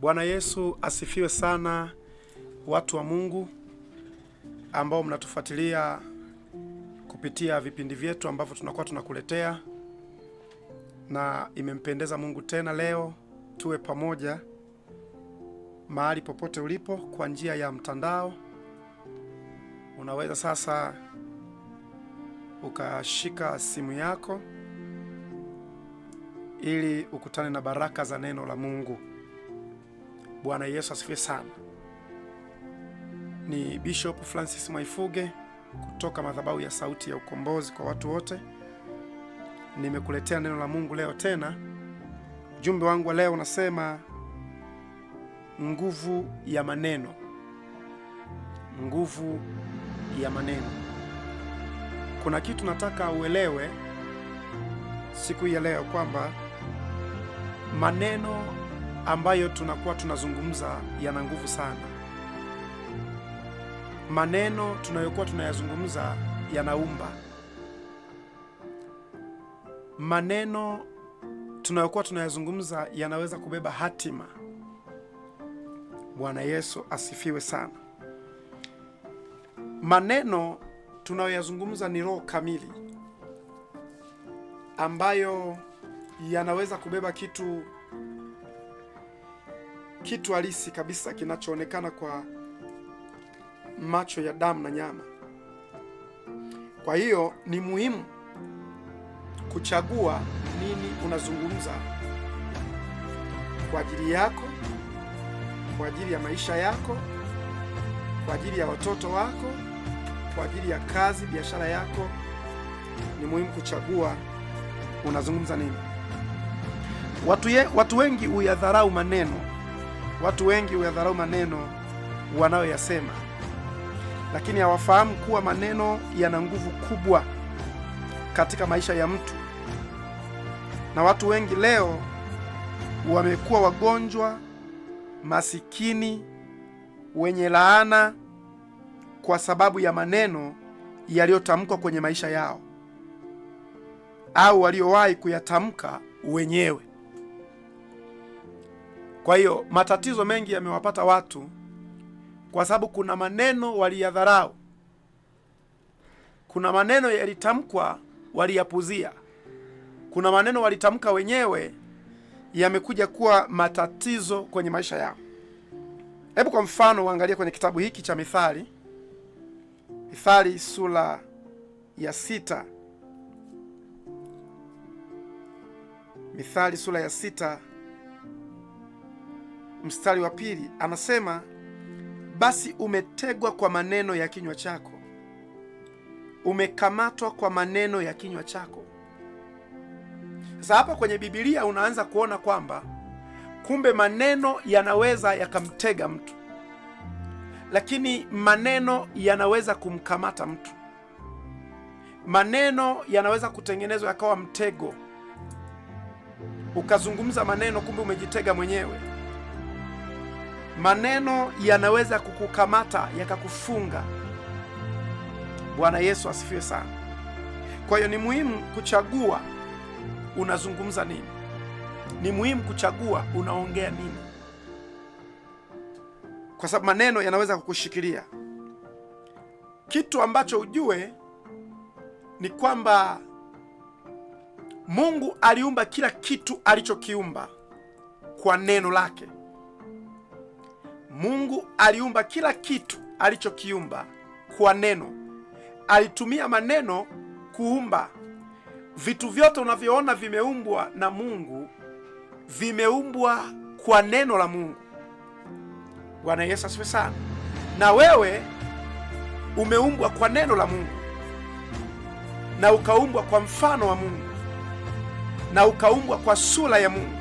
Bwana Yesu asifiwe sana, watu wa Mungu ambao mnatufuatilia kupitia vipindi vyetu ambavyo tunakuwa tunakuletea, na imempendeza Mungu tena leo tuwe pamoja mahali popote ulipo kwa njia ya mtandao. Unaweza sasa ukashika simu yako ili ukutane na baraka za neno la Mungu. Bwana Yesu asifiwe sana. Ni Bishop Francis Mwaifuge kutoka madhabahu ya Sauti ya Ukombozi kwa watu wote. Nimekuletea neno la Mungu leo tena. Ujumbe wangu wa leo unasema nguvu ya maneno. Nguvu ya maneno. Kuna kitu nataka uelewe siku ya leo kwamba maneno ambayo tunakuwa tunazungumza yana nguvu sana. Maneno tunayokuwa tunayazungumza yanaumba. Maneno tunayokuwa tunayazungumza yanaweza kubeba hatima. Bwana Yesu asifiwe sana. Maneno tunayoyazungumza ni roho kamili ambayo yanaweza kubeba kitu halisi kabisa kinachoonekana kwa macho ya damu na nyama. Kwa hiyo ni muhimu kuchagua nini unazungumza kwa ajili yako, kwa ajili ya maisha yako, kwa ajili ya watoto wako, kwa ajili ya kazi, biashara yako. Ni muhimu kuchagua unazungumza nini. Watu wengi huyadharau maneno. Watu wengi huyadharau maneno wanayoyasema, lakini hawafahamu kuwa maneno yana nguvu kubwa katika maisha ya mtu. Na watu wengi leo wamekuwa wagonjwa, masikini, wenye laana kwa sababu ya maneno yaliyotamkwa kwenye maisha yao au waliowahi kuyatamka wenyewe. Kwa hiyo matatizo mengi yamewapata watu kwa sababu kuna maneno waliyadharau. Kuna maneno yalitamkwa waliyapuzia. Kuna maneno walitamka wenyewe yamekuja kuwa matatizo kwenye maisha yao. Hebu kwa mfano uangalie kwenye kitabu hiki cha Mithali. Mithali sura ya 6. Mithali sura ya 6 mstari wa 2 anasema, basi umetegwa kwa maneno ya kinywa chako, umekamatwa kwa maneno ya kinywa chako. Sasa hapa kwenye Biblia unaanza kuona kwamba kumbe maneno yanaweza yakamtega mtu, lakini maneno yanaweza kumkamata mtu. Maneno yanaweza kutengenezwa yakawa mtego, ukazungumza maneno kumbe umejitega mwenyewe. Maneno yanaweza kukukamata yakakufunga. Bwana Yesu asifiwe sana. Kwa hiyo ni muhimu kuchagua unazungumza nini. Ni muhimu kuchagua unaongea nini, kwa sababu maneno yanaweza kukushikilia. Kitu ambacho ujue ni kwamba Mungu aliumba kila kitu alichokiumba kwa neno lake. Mungu aliumba kila kitu alichokiumba kwa neno. Alitumia maneno kuumba. Vitu vyote unavyoona vimeumbwa na Mungu vimeumbwa kwa neno la Mungu. Bwana Yesu asifiwe sana. Na wewe umeumbwa kwa neno la Mungu, na ukaumbwa kwa mfano wa Mungu, na ukaumbwa kwa sura ya Mungu.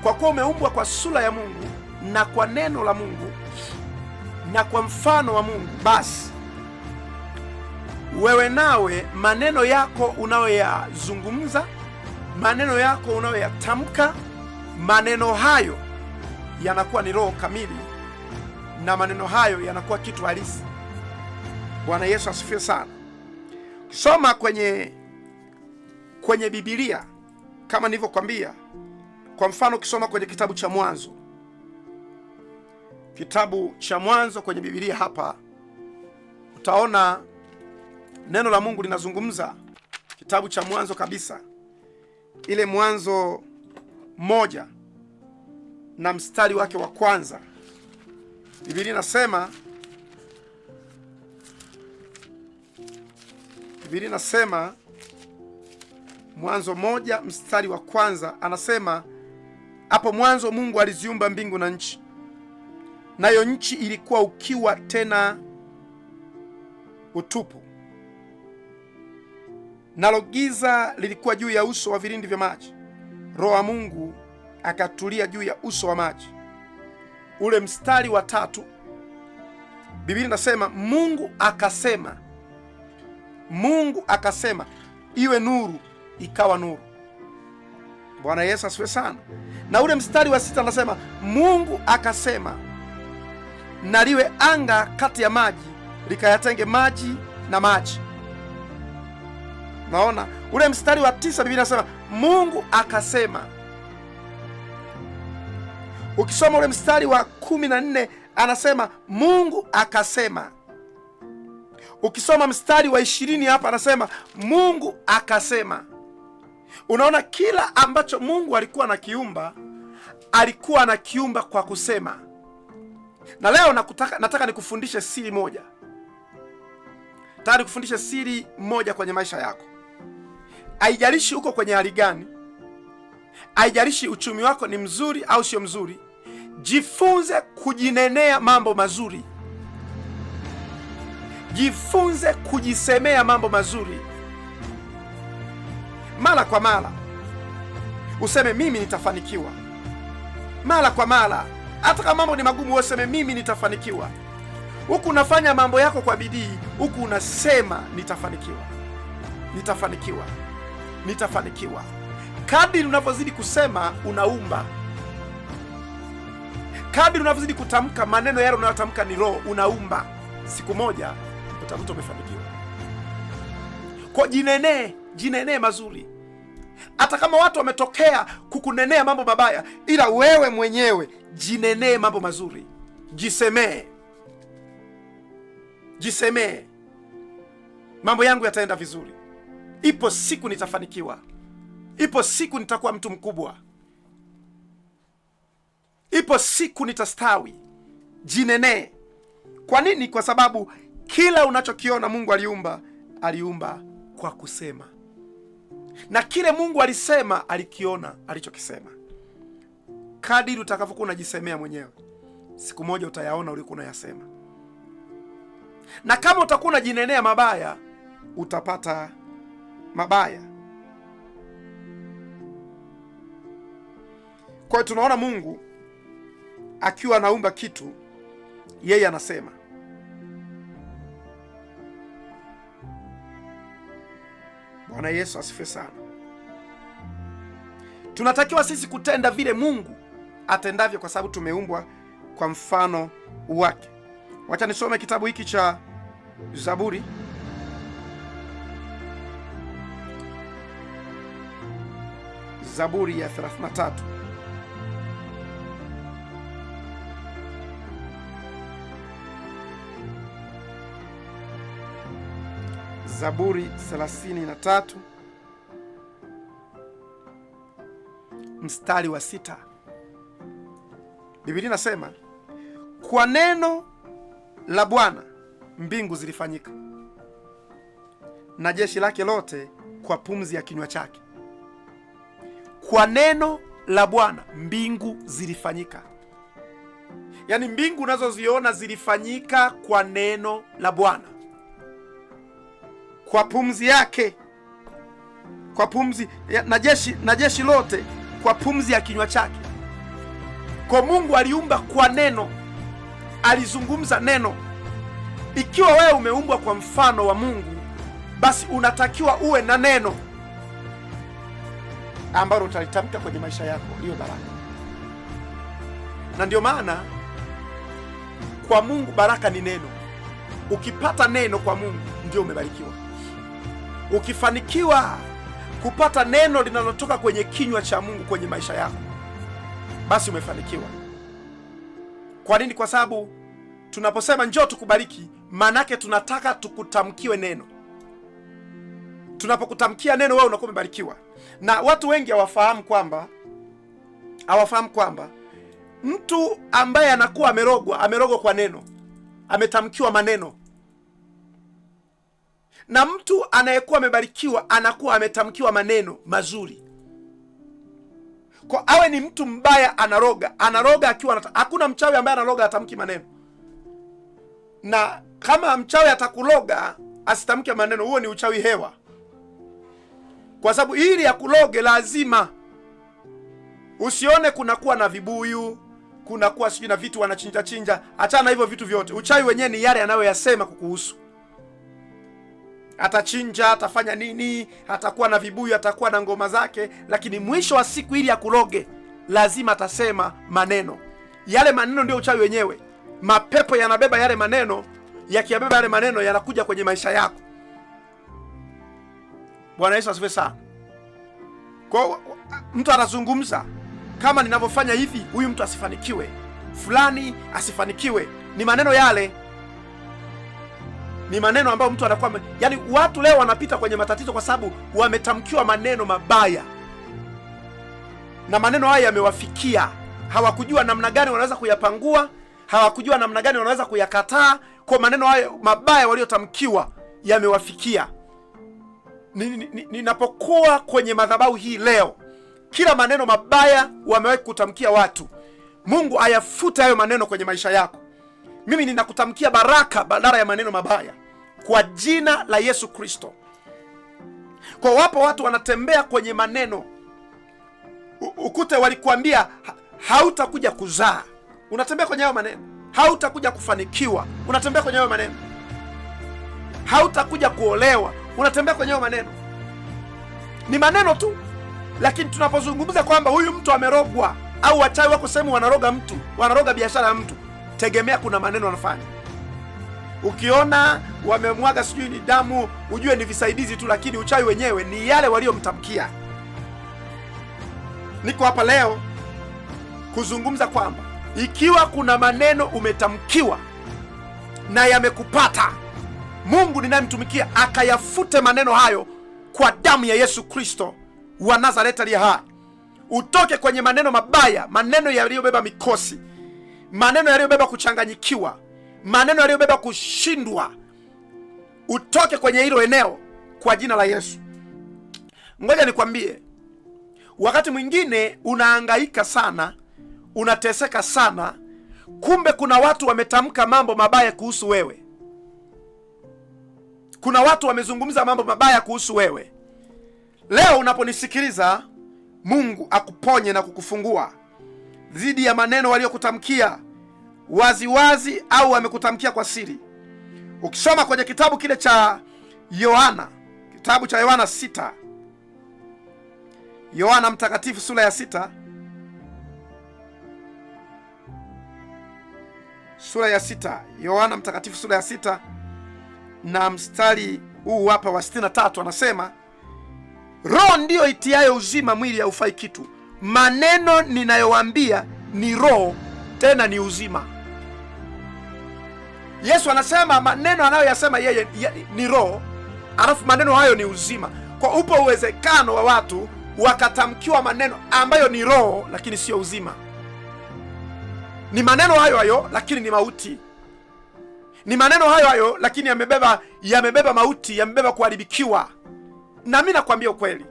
Kwa kuwa umeumbwa kwa sura ya Mungu na kwa neno la Mungu na kwa mfano wa Mungu, basi wewe nawe maneno yako unayoyazungumza, maneno yako unayoyatamka, maneno hayo yanakuwa ni roho kamili, na maneno hayo yanakuwa kitu halisi. Bwana Yesu asifiwe sana. Soma kwenye Biblia kama nilivyokuambia. Kwa mfano ukisoma kwenye kitabu cha Mwanzo kitabu cha Mwanzo kwenye Biblia hapa, utaona neno la Mungu linazungumza. Kitabu cha Mwanzo kabisa, ile Mwanzo 1 na mstari wake wa kwanza, Biblia inasema Mwanzo 1 mstari wa kwanza, anasema hapo mwanzo Mungu aliziumba mbingu na nchi, nayo nchi ilikuwa ukiwa tena utupu, nalo giza lilikuwa juu ya uso wa vilindi vya maji. Roho wa Mungu akatulia juu ya uso wa maji. Ule mstari wa 3, Biblia inasema Mungu akasema iwe nuru, ikawa nuru. Bwana Yesu asifiwe sana. Na ule mstari wa 6 anasema Mungu akasema na liwe anga kati ya maji, likayatenge maji na maji. Naona ule mstari wa 9, Biblia inasema Mungu akasema. Ukisoma ule mstari wa 14 anasema Mungu akasema. Ukisoma mstari wa 20 hapa anasema Mungu akasema. Unaona, kila ambacho Mungu alikuwa anakiumba, alikuwa anakiumba kwa kusema. Na leo nataka nikufundishe siri moja. Nataka nikufundishe siri moja kwenye maisha yako. Haijalishi uko kwenye hali gani, haijalishi uchumi wako ni mzuri au sio mzuri, jifunze kujinenea mambo mazuri. Jifunze kujisemea mambo mazuri mara kwa mara. Useme mimi nitafanikiwa mara kwa mara. Hata kama mambo ni magumu, useme mimi nitafanikiwa. Huku unafanya mambo yako kwa bidii, huku unasema nitafanikiwa, nitafanikiwa, nitafanikiwa. Kadri unavyozidi kusema, unaumba. Kadri unavyozidi kutamka, maneno yale unayotamka ni roho, unaumba. Siku moja utakuta umefanikiwa. Kwa jinenee mazuri. Hata kama watu wametokea kukunenea mambo mabaya, ila wewe mwenyewe jinenee mambo mazuri. Jisemee, mambo yangu yataenda vizuri. Ipo siku nitafanikiwa. Ipo siku nitakuwa mtu mkubwa. Ipo siku nitastawi. Jinenee. Kwa nini? Kwa sababu kila unachokiona Mungu aliumba kwa kusema. Na kile Mungu alisema, alikiona alichokisema. Kadiri utakavyokuwa unajisemea mwenyewe, siku moja utayaona ulikuwa unayasema. Na kama utakuwa unajinenea mabaya, utapata mabaya. Kwa hiyo tunaona Mungu akiwa anaumba kitu, yeye anasema. Bwana Yesu asifiwe sana. Tunatakiwa sisi kutenda vile Mungu atendavyo, kwa sababu tumeumbwa kwa mfano wake. Wacha nisome kitabu hiki cha Zaburi. Zaburi ya 33. Zaburi 33 mstari wa 6. Biblia inasema, kwa neno la Bwana mbingu zilifanyika, na jeshi lake lote kwa pumzi ya kinywa chake. Kwa neno la Bwana mbingu zilifanyika. Yaani mbingu unazoziona zilifanyika kwa neno la Bwana, kwa pumzi yake, kwa pumzi na jeshi lote kwa pumzi ya kinywa chake. Kwa Mungu aliumba kwa neno, alizungumza neno. Ikiwa wewe umeumbwa kwa mfano wa Mungu, basi unatakiwa uwe na neno ambalo utalitamka kwenye maisha yako, liyo baraka. Na ndio maana kwa Mungu baraka ni neno. Ukipata neno kwa Mungu, ndio umebarikiwa. Ukifanikiwa kupata neno linalotoka kwenye kinywa cha Mungu kwenye maisha yako, basi umefanikiwa. Kwa nini? Kwa sababu tunaposema njoo tukubariki, manake tunataka tukutamkiwe neno. Tunapokutamkia neno, wewe unakuwa umebarikiwa. Na watu wengi hawafahamu kwamba mtu ambaye anakuwa amerogwa kwa neno, ametamkiwa maneno, na mtu anayekuwa amebarikiwa anakuwa ametamkiwa maneno mazuri. Kwa awe ni mtu mbaya anaroga akiwa hakuna mchawi ambaye anaroga atamki maneno. Na kama mchawi atakuloga asitamke maneno, huo ni uchawi hewa. Kwa sababu ili akuloge lazima usione kunakuwa na vibuyu, kunakuwa sijui na vitu wanachinja chinja. Achana na hivyo vitu vyote. Uchawi wenyewe ni yale anayoyasema kukuhusu. Atachinja, atafanya nini, atakuwa na vibuyu, atakuwa na ngoma zake, lakini mwisho wa siku ili akuloge lazima atasema maneno. Yale maneno ndio uchawi wenyewe. Mapepo yanabeba yale maneno, yakiyabeba yale maneno yanakuja kwenye maisha yako. Bwana Yesu asifiwe sana. Kwa mtu anazungumza kama ninavyofanya hivi, huyu mtu asifanikiwe, fulani asifanikiwe. Ni maneno yale, ni maneno ambayo mtu anakuwa yani, watu leo wanapita kwenye matatizo kwa sababu wametamkiwa maneno mabaya, na maneno haya yamewafikia. Hawakujua namna gani wanaweza kuyapangua, hawakujua namna gani wanaweza kuyakataa. Kwa maneno haya mabaya waliotamkiwa yamewafikia. Ninapokuwa kwenye madhabahu hii leo, kila maneno mabaya wamewahi kutamkia watu, Mungu ayafute hayo maneno kwenye maisha yako. Mimi ninakutamkia baraka badala ya maneno mabaya kwa jina la Yesu Kristo. Kwa wapo watu wanatembea kwenye maneno, ukute walikuambia hautakuja kuzaa, unatembea kwenye hayo maneno. Hautakuja kufanikiwa, unatembea kwenye hayo maneno. Hautakuja kuolewa, unatembea kwenye hayo maneno. Ni maneno tu. Lakini tunapozungumza kwamba huyu mtu amerogwa, au wachawi wako sehemu wanaroga mtu, wanaroga biashara ya mtu, tegemea kuna maneno wanafanya. Ukiona wamemwaga sijui ni damu, ujue ni visaidizi tu, lakini uchawi wenyewe ni yale waliomtamkia. Niko hapa leo kuzungumza kwamba ikiwa kuna maneno umetamkiwa na yamekupata, Mungu ninayemtumikia akayafute maneno hayo kwa damu ya Yesu Kristo wa Nazareti aliye hai. Utoke kwenye maneno mabaya, maneno yaliyobeba mikosi, maneno yaliyobeba kuchanganyikiwa, maneno yaliyobeba kushindwa. Utoke kwenye hilo eneo kwa jina la Yesu. Ngoja nikwambie, wakati mwingine unahangaika sana, unateseka sana, kumbe kuna watu wametamka mambo mabaya kuhusu wewe. Kuna watu wamezungumza mambo mabaya kuhusu wewe. Leo unaponisikiliza, Mungu akuponye na kukufungua dhidi ya maneno waliokutamkia waziwazi au wamekutamkia kwa siri. Ukisoma kwenye kitabu kile cha Yohana, kitabu cha Yohana 6, Yohana mtakatifu sura ya 6, Yohana mtakatifu sura ya 6 na mstari huu hapa wa 63, anasema roho ndiyo itiayo uzima, mwili haufai kitu. Maneno ninayowaambia ni roho tena ni uzima. Yesu anasema maneno anayoyasema yeye ni roho, alafu maneno hayo ni uzima. Kwa upo uwezekano wa watu wakatamkiwa maneno ambayo ni roho lakini sio uzima. Ni maneno hayo hayo lakini ni mauti. Ni maneno hayo hayo lakini yamebeba mauti, yamebeba kuharibikiwa. Na mimi nakwambia ukweli,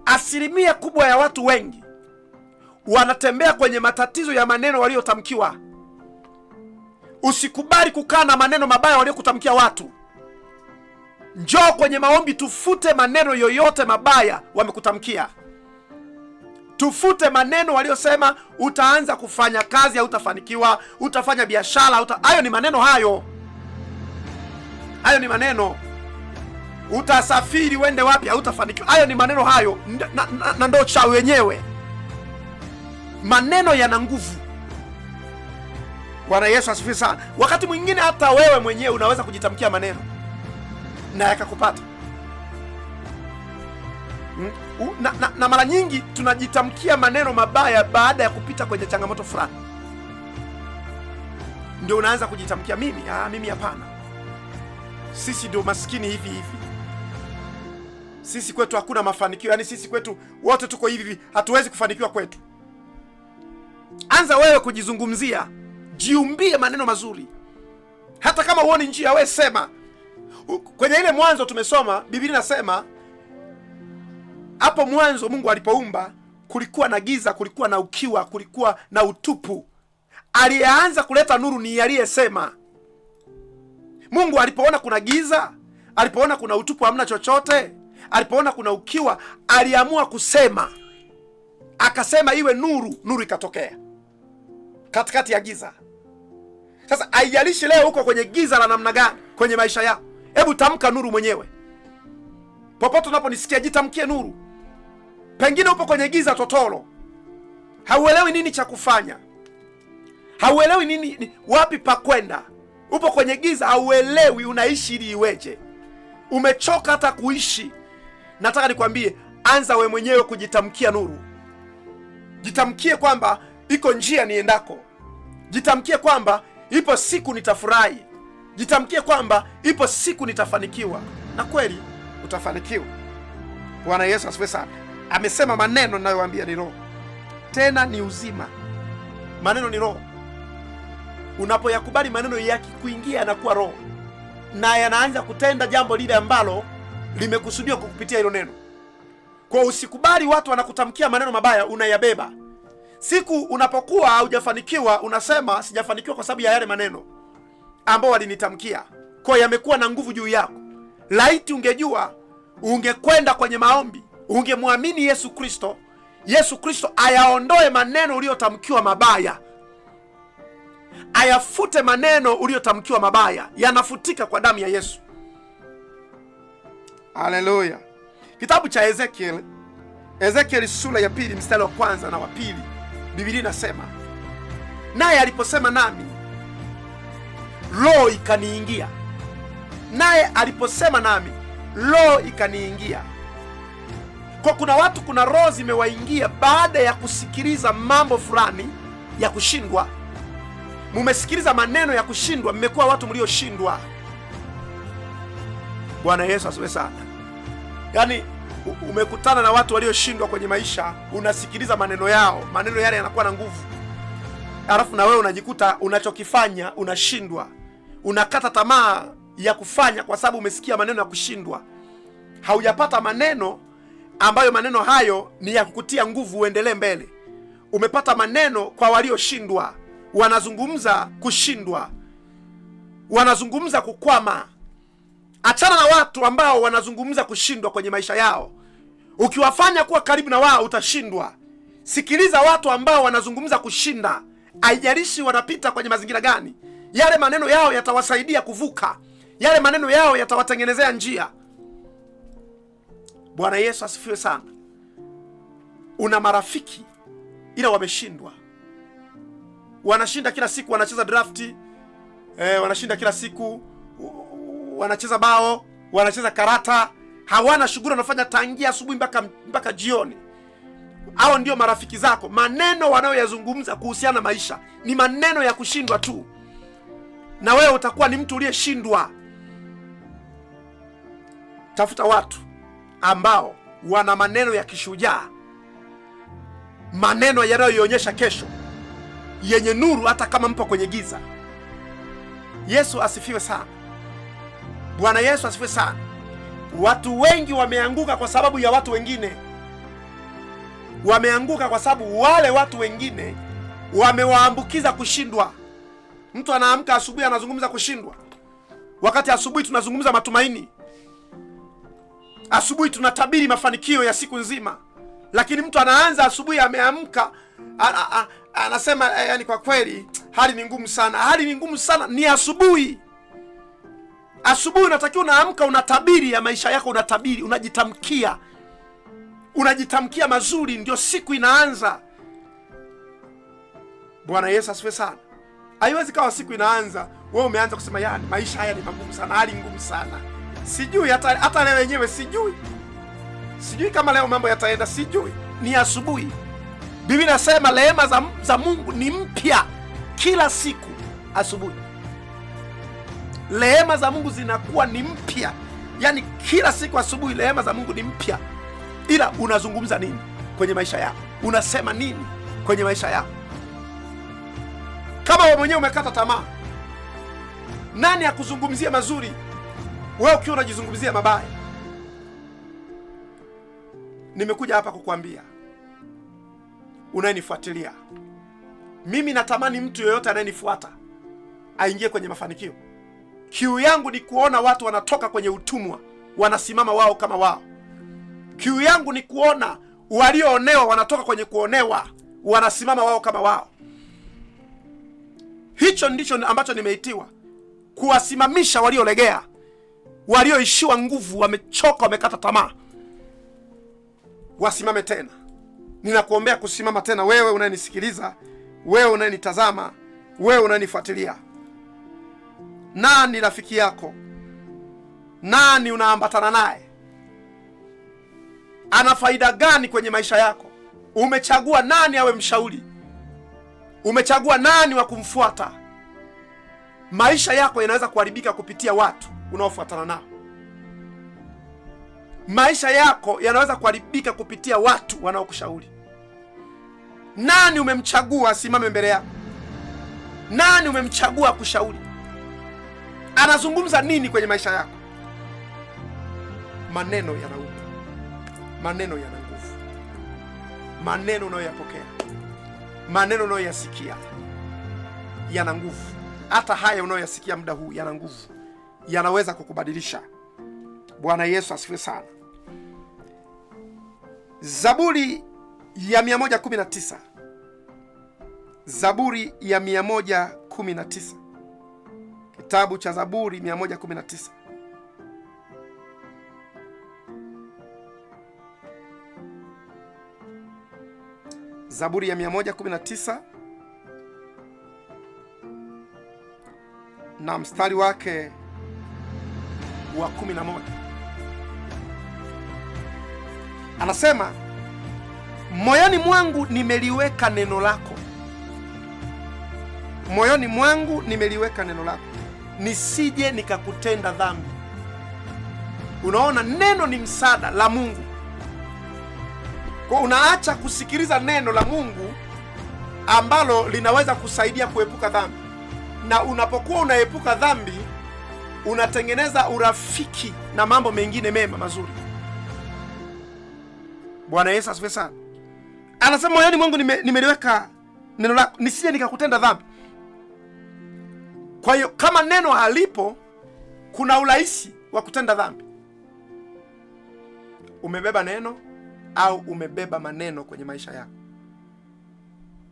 asilimia kubwa ya watu wengi wanatembea kwenye matatizo ya maneno waliotamkiwa. Usikubali kukaa na maneno mabaya waliokutamkia watu. Njoo kwenye maombi, tufute maneno yoyote mabaya wamekutamkia. Tufute maneno waliosema utaanza kufanya kazi au utafanikiwa, utafanya biashara, hayo ni maneno hayo. Hayo ni maneno. Utasafiri uende wapi au utafanikiwa. Hayo ni maneno hayo, na ndo chawi wenyewe. Maneno yana nguvu. Bwana Yesu asifiwe sana. Wakati mwingine hata wewe mwenyewe unaweza kujitamkia maneno na yakakupata. Na mara nyingi tunajitamkia maneno mabaya baada ya kupita kwenye changamoto fulani. ndio unaanza kujitamkia mimi. Mimi hapana. Sisi ndio maskini hivi hivi. Sisi kwetu hakuna mafanikio. Yaani sisi kwetu wote tuko hivi hivi, hatuwezi kufanikiwa kwetu. Anza wewe kujizungumzia, jiumbie maneno mazuri. Hata kama uone njia, wewe sema. Kwenye ile Mwanzo tumesoma, Biblia inasema hapo mwanzo Mungu alipoumba kulikuwa na giza, kulikuwa na ukiwa, kulikuwa na utupu. Aliyeanza kuleta nuru ni aliyesema. Mungu alipoona kuna giza, alipoona kuna utupu, hamna chochote, alipoona kuna ukiwa, aliamua kusema. Akasema iwe nuru, nuru ikatokea katikati ya giza. Sasa haijalishi leo uko kwenye giza la namna gani kwenye maisha yako, hebu tamka nuru mwenyewe. Popote unaponisikia, jitamkie nuru. Pengine upo kwenye giza totoro, hauelewi nini cha kufanya, hauelewi nini wapi pa kwenda. Upo kwenye giza, hauelewi unaishi ili iweje, umechoka hata kuishi. Nataka nikwambie, anza we mwenyewe kujitamkia nuru. Jitamkie kwamba iko njia niendako. Jitamkie kwamba ipo siku nitafurahi. Jitamkie kwamba ipo siku nitafanikiwa, na kweli utafanikiwa. Bwana Yesu asifiwe sana. Amesema maneno ninayowaambia ni roho, tena ni uzima. Maneno ni roho. Unapoyakubali maneno yake kuingia, yanakuwa roho na yanaanza kutenda jambo lile ambalo limekusudiwa kukupitia hilo neno. Kwa usikubali watu wanakutamkia maneno mabaya, unayabeba. Siku unapokuwa haujafanikiwa, unasema sijafanikiwa kwa sababu ya yale maneno ambao walinitamkia, kwa yamekuwa na nguvu juu yako. Laiti ungejua, ungekwenda kwenye maombi, ungemwamini Yesu Kristo. Yesu Kristo ayaondoe maneno uliyotamkiwa mabaya, ayafute maneno uliyotamkiwa mabaya, yanafutika kwa damu ya Yesu. Haleluya. Kitabu cha Ezekiel sura ya 2 mstari wa 1 na wa 2, Biblia inasema, naye aliposema nami roho ikaniingia. Naye aliposema nami roho ikaniingia. Kwa kuna watu, kuna roho zimewaingia baada ya kusikiliza mambo fulani ya kushindwa. Mumesikiliza maneno ya kushindwa, mmekuwa watu mlioshindwa. Bwana Yesu asifiwe sana. Yaani umekutana na watu walioshindwa kwenye maisha, unasikiliza maneno yao, maneno yale yanakuwa na nguvu. Alafu na wewe unajikuta unachokifanya unashindwa. Unakata tamaa ya kufanya kwa sababu umesikia maneno ya kushindwa. Haujapata maneno ambayo maneno hayo ni ya kukutia nguvu uendelee mbele. Umepata maneno kwa walioshindwa. Wanazungumza kushindwa, wanazungumza kukwama. Achana na watu ambao wanazungumza kushindwa kwenye maisha yao. Ukiwafanya kuwa karibu na wao utashindwa. Sikiliza watu ambao wanazungumza kushinda. Haijalishi wanapita kwenye mazingira gani, yale maneno yao yatawasaidia kuvuka. Yale maneno yao yatawatengenezea njia. Bwana Yesu asifiwe sana. Una marafiki ila wameshindwa. Wanashinda kila siku, wanacheza drafti, wanashinda kila siku, wanacheza bao, wanacheza karata. Hawana shughuli, wanafanya tangia asubuhi mpaka jioni. Hao ndio marafiki zako. Maneno wanayoyazungumza kuhusiana na maisha ni maneno ya kushindwa tu, na wewe utakuwa ni mtu uliyeshindwa. Tafuta watu ambao wana maneno ya kishujaa, maneno yanayoionyesha kesho yenye nuru, hata kama mpo kwenye giza. Yesu asifiwe sana. Bwana Yesu asifiwe sana. Watu wengi wameanguka kwa sababu ya watu wengine. Wameanguka kwa sababu wale watu wengine wamewaambukiza kushindwa. Mtu anaamka asubuhi anazungumza kushindwa, wakati asubuhi tunazungumza matumaini. Asubuhi tunatabiri mafanikio ya siku nzima. Lakini mtu anaanza asubuhi, ameamka anasema yani kwa kweli hali ni ngumu sana. Hali ni ngumu sana, ni asubuhi. Asubuhi unatakiwa unaamka, unatabiri ya maisha yako, unatabiri, unajitamkia mazuri, ndio siku inaanza. Bwana Yesu asifiwe sana. Haiwezi kawa siku inaanza wewe umeanza kusema yani maisha haya ni magumu sana, hali ngumu sana. Sijui hata leo wenyewe sijui kama leo mambo yataenda, sijui. Ni asubuhi. Biblia inasema rehema za Mungu ni mpya kila siku. asubuhi. Rehema za Mungu zinakuwa ni mpya, yaani kila siku asubuhi rehema za Mungu ni mpya. Ila unazungumza nini kwenye maisha yako? Unasema nini kwenye maisha yako? Kama wewe mwenyewe umekata tamaa, nani akuzungumzia mazuri wewe ukiwa unajizungumzia mabaya? Nimekuja hapa kukuambia, unayenifuatilia, mimi natamani mtu yeyote anayenifuata aingie kwenye mafanikio. Kiu yangu ni kuona watu wanatoka kwenye utumwa, wanasimama wao kama wao. Kiu yangu ni kuona walioonewa wanatoka kwenye kuonewa, wanasimama wao kama wao. Hicho ndicho ambacho nimeitiwa, kuwasimamisha waliolegea, walioishiwa nguvu, wamechoka, wamekata tamaa, wasimame tena. Ninakuombea kusimama tena, wewe unayenisikiliza, wewe unayenitazama, wewe unayenifuatilia. Nani rafiki yako? Nani unaambatana naye? Ana faida gani kwenye maisha yako? Umechagua nani awe mshauri? Umechagua nani wa kumfuata? Maisha yako yanaweza kuharibika kupitia watu unaofuatana nao. Maisha yako yanaweza kuharibika kupitia watu wanaokushauri. Nani umemchagua asimame mbele yako? Nani umemchagua kushauri? Anazungumza nini kwenye maisha yako? Maneno yanauma. Maneno yana nguvu. Maneno unayoyapokea, maneno unayoyasikia yana nguvu. Hata haya unayoyasikia muda huu yana nguvu, yanaweza kukubadilisha. Bwana Yesu asifiwe sana. Zaburi ya 119. Zaburi ya 119. Kitabu cha Zaburi 119. Zaburi ya 119 na mstari wake wa 11. Anasema, moyoni mwangu nimeliweka neno lako. Moyoni mwangu nimeliweka neno lako, nisije nikakutenda dhambi. Unaona, neno ni msaada la Mungu. Kwa unaacha kusikiliza neno la Mungu ambalo linaweza kusaidia kuepuka dhambi. Na unapokuwa unaepuka dhambi, unatengeneza urafiki na mambo mengine mema mazuri. Bwana Yesu asifiwe sana. Anasema moyoni mwangu nimeliweka neno lako, nisije nikakutenda dhambi. Kwa hiyo kama neno halipo, kuna urahisi wa kutenda dhambi. Umebeba neno au umebeba maneno kwenye maisha yako?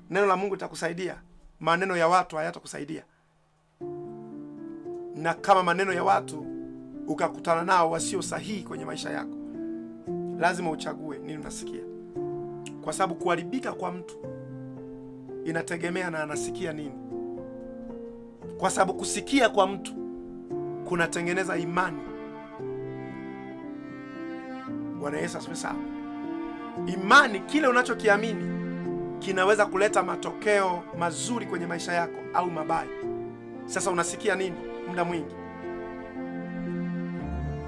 Neno la Mungu litakusaidia, maneno ya watu hayatakusaidia. Na kama maneno ya watu ukakutana nao wasio sahihi kwenye maisha yako, lazima uchague nini unasikia, kwa sababu kuharibika kwa mtu inategemea na anasikia nini. Kwa sababu kusikia kwa mtu kunatengeneza imani. Bwana Yesu asifiwe sana. Imani, kile unachokiamini kinaweza kuleta matokeo mazuri kwenye maisha yako au mabaya. Sasa unasikia nini muda mwingi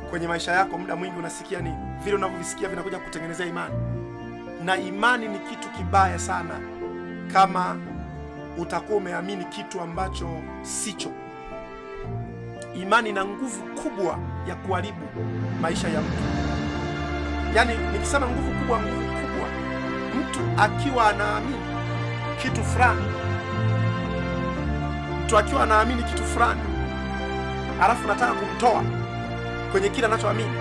kwenye maisha yako? Muda mwingi unasikia nini? Vile unavyovisikia vinakuja kutengenezea imani. Na imani ni kitu kibaya sana kama utakuwa umeamini kitu ambacho sicho. Imani ina nguvu kubwa ya kuharibu maisha ya mtu. Yaani nikisema nguvu kubwa, mtu akiwa anaamini kitu fulani, alafu nataka kumtoa kwenye kile anachoamini,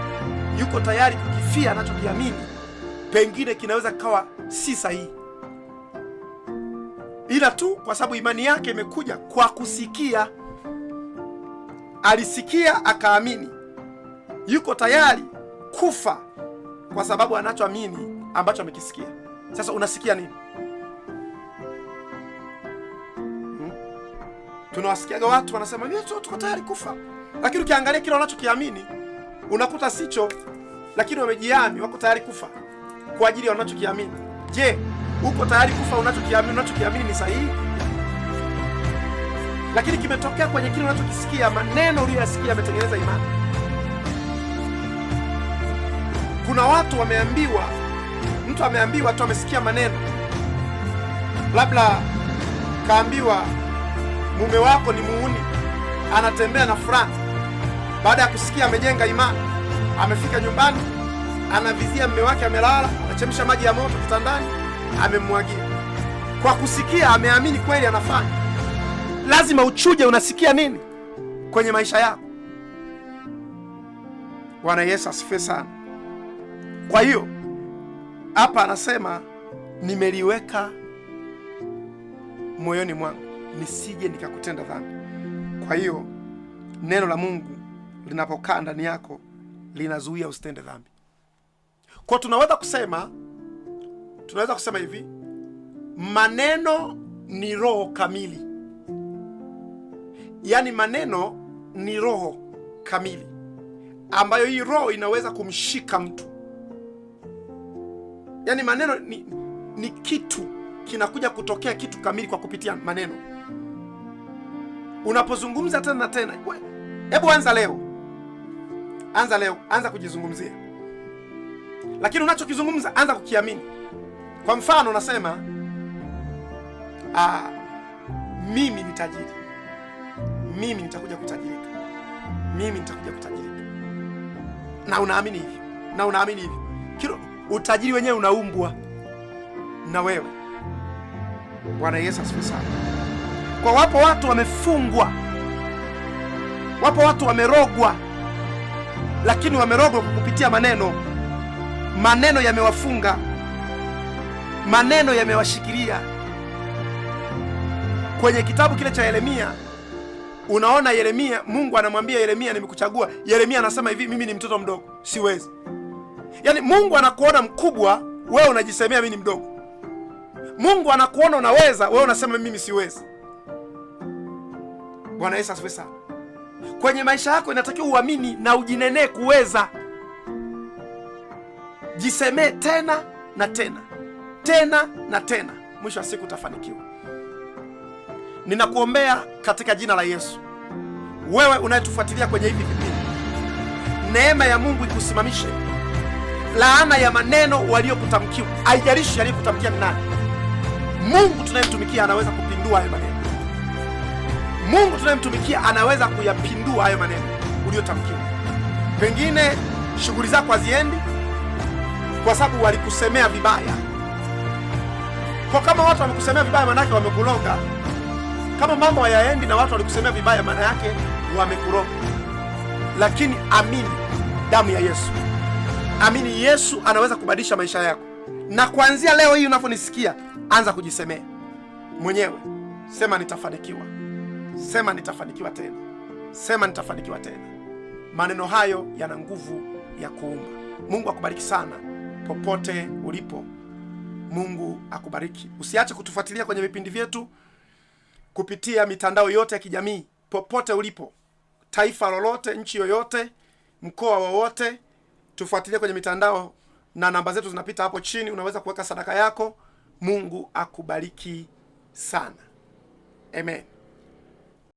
yuko tayari kukifia anachokiamini, pengine kinaweza kawa si sahihi, ila tu kwa sababu imani yake imekuja kwa kusikia. Alisikia akaamini, yuko tayari kufa kwa sababu anachoamini ambacho amekisikia. Sasa unasikia nini? Tunawasikiaga watu wanasema mimi tuko tayari kufa, lakini ukiangalia kile wanachokiamini unakuta sicho, lakini wamejihami wako tayari kufa kwa ajili ya wanachokiamini. Je, uko tayari kufa unachokiamini ni sahihi? lakini kimetokea kwenye kile unachokisikia. Maneno uliyoyasikia yametengeneza imani. Kuna watu wameambiwa, mtu ameambiwa tu, amesikia maneno, labda kaambiwa mume wako ni muuni, anatembea na fulani. Baada ya kusikia, amejenga imani, amefika nyumbani, anavizia mume wake amelala, anachemsha maji ya moto kitandani, amemwagia. Kwa kusikia, ameamini kweli anafanya. Lazima uchuje unasikia nini kwenye maisha yako. Bwana Yesu asifiwe sana. Kwa hiyo hapa anasema nimeliweka moyoni mwangu nisije nikakutenda dhambi. Kwa hiyo neno la Mungu linapokaa ndani yako linazuia usitende dhambi. Kwa tunaweza kusema hivi, maneno ni roho kamili. Yaani maneno ni roho kamili ambayo hii roho inaweza kumshika mtu. Yaani maneno ni kitu kinakuja kutokea, kitu kamili kwa kupitia maneno. Unapozungumza tena na tena, hebu anza leo, anza kujizungumzia. Lakini unachokizungumza anza kukiamini. Kwa mfano unasema mimi ni tajiri, mimi nitakuja kutajirika, mimi nitakuja kutajirika. Na unaamini hivyo, Kilo utajiri wenyewe unaumbwa na wewe. Bwana Yesu asifiwe sana. Kwa wapo watu wamefungwa, wapo watu wamerogwa, lakini wamerogwa kwa kupitia maneno. Maneno yamewafunga, maneno yamewashikilia. Kwenye kitabu kile cha Yeremia, unaona Yeremia, Mungu anamwambia Yeremia, nimekuchagua. Yeremia anasema hivi, mimi ni mtoto mdogo, siwezi. Yaani Mungu anakuona mkubwa, wewe unajisemea mimi ni mdogo. Mungu anakuona unaweza, wewe unasema mimi siwezi. Bwana Yesu asifiwe sana. Kwenye maisha yako inatakiwa uamini na ujinenee kuweza. Jisemee tena na tena, tena na tena, mwisho wa siku utafanikiwa. Ninakuombea katika jina la Yesu, wewe unayetufuatilia kwenye hivi vipindi, neema ya Mungu ikusimamishe. Laana ya maneno waliokutamkia, haijalishi aliyekutamkia ni nani. Mungu tunayemtumikia anaweza kupindua hayo maneno. Mungu tunayemtumikia anaweza kuyapindua hayo maneno uliyotamkiwa. Pengine shughuli zako haziendi kwa sababu walikusemea vibaya. Kwa kama watu wamekusemea vibaya, maana yake wamekuroga. Kama mambo hayaendi na watu walikusemea vibaya, maana yake wamekuroga. Lakini amini damu ya Yesu. Amini Yesu anaweza kubadilisha maisha yako. Na kuanzia leo hii unaponisikia, anza kujisemea mwenyewe. Sema nitafanikiwa. Sema nitafanikiwa tena. Sema nitafanikiwa tena. Maneno hayo yana nguvu ya kuumba. Mungu akubariki sana popote ulipo. Mungu akubariki. Usiache kutufuatilia kwenye vipindi vyetu kupitia mitandao yote ya kijamii. Popote ulipo, taifa lolote, nchi yoyote, mkoa wowote, tufuatilie kwenye mitandao na namba zetu zinapita hapo chini. Unaweza kuweka sadaka yako. Mungu akubariki sana. Amen.